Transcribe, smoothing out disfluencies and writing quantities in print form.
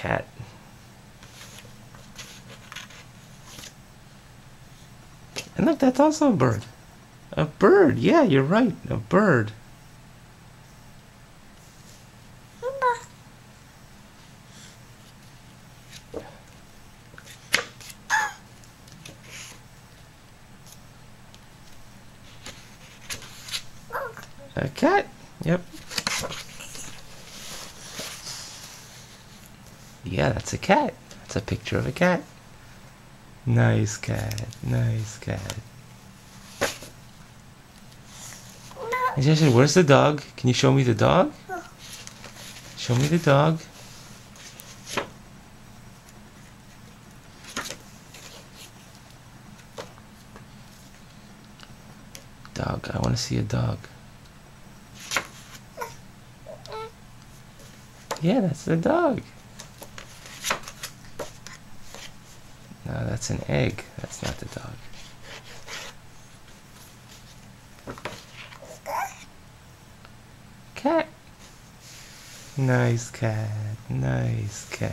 cat. And look, that's also a bird. A bird, yeah, you're right, a bird. A cat, yep. Yeah, that's a cat. That's a picture of a cat. Nice cat, nice cat. And Jason, where's the dog? Can you show me the dog? Show me the dog. Dog, I want to see a dog. Yeah, that's the dog. No, that's an egg. That's not the dog. Cat. Nice cat. Nice cat.